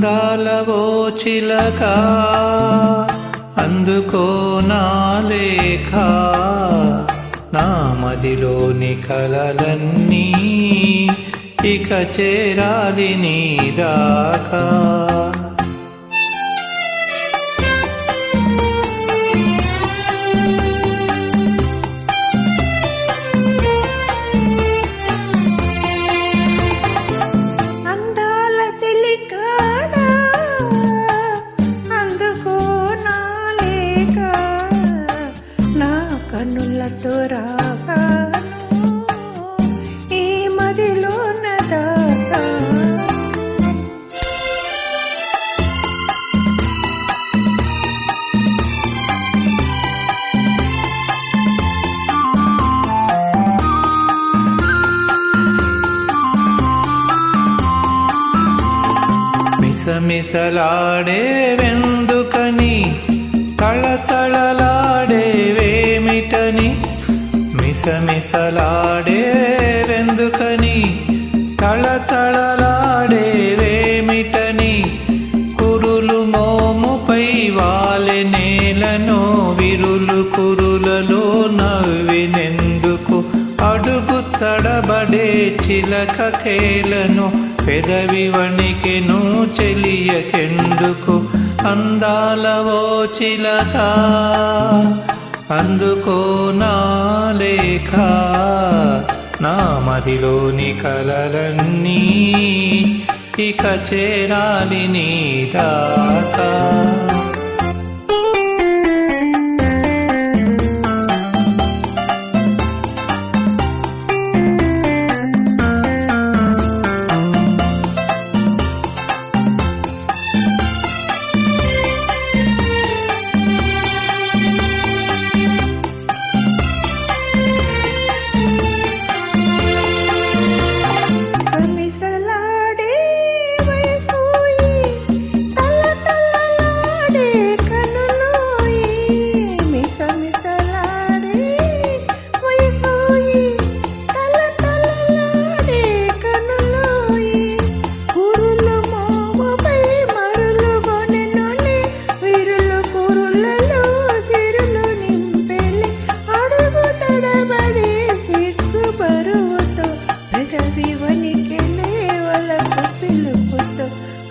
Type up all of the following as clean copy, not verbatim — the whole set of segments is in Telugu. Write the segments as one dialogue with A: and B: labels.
A: అందాలవో చిలక అందుకో నా లేఖ, నా మదిలోని కలలన్నీ ఇక చేరాలి నీ దాకా.
B: కన్నులతో రాసాను ఈ మదిలోన దాకా.
A: మిసమిసలాడే వెందుకని తళతళలాడేవేమిటని, మిసమిసలాడేవెందుకని తళతళలాడేవేమిటని, కురులు మోముపై వాలె నేలను విరులు కురులలో నవ్వినెందుకు, అడుగు తడబడే చిలక కేలను పెదవి వణికెను చెలియకెందుకు. అందాలవో చిలక అందుకో నా లేఖ, నా మదిలోని కలలన్నీ ఇక చేరాలి నీ దాకా.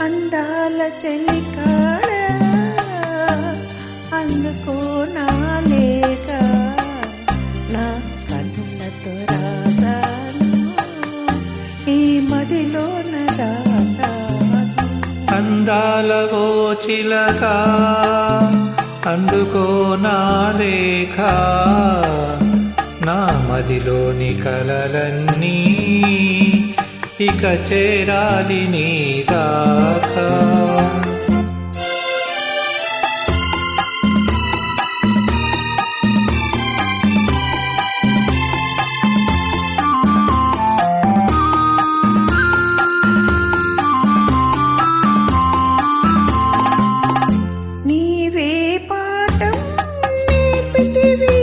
B: అందాల చెలికాడ అందుకో నా లేఖ, నా కన్నులతో రాసాను ఈ మదిలోన దాచాను.
A: అందాలవో చిలక అందుకో నా లేఖ, నా మదిలోని కలలన్నీ ఇక చేరాలి నీ దాకా.
B: నీవే పాఠం నేర్పితివి,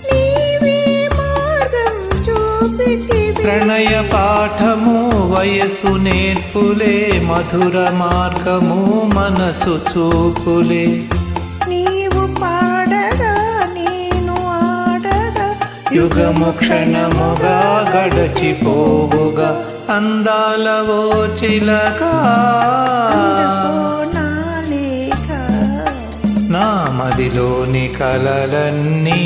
B: నీవే మార్గం చూపితివి,
A: ప్రణయ పాఠము వయసు నేర్పులే, మధుర మార్గము మనసు చూపులే.
B: నీవు పాడగా నేను ఆడగా
A: యుగము క్షణముగా గడచిపోవుగా. అందాలవో చిలక
B: నా లేఖ,
A: నా మదిలోని కలలన్నీ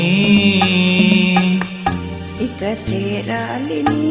B: ఇక చేరాలి నీ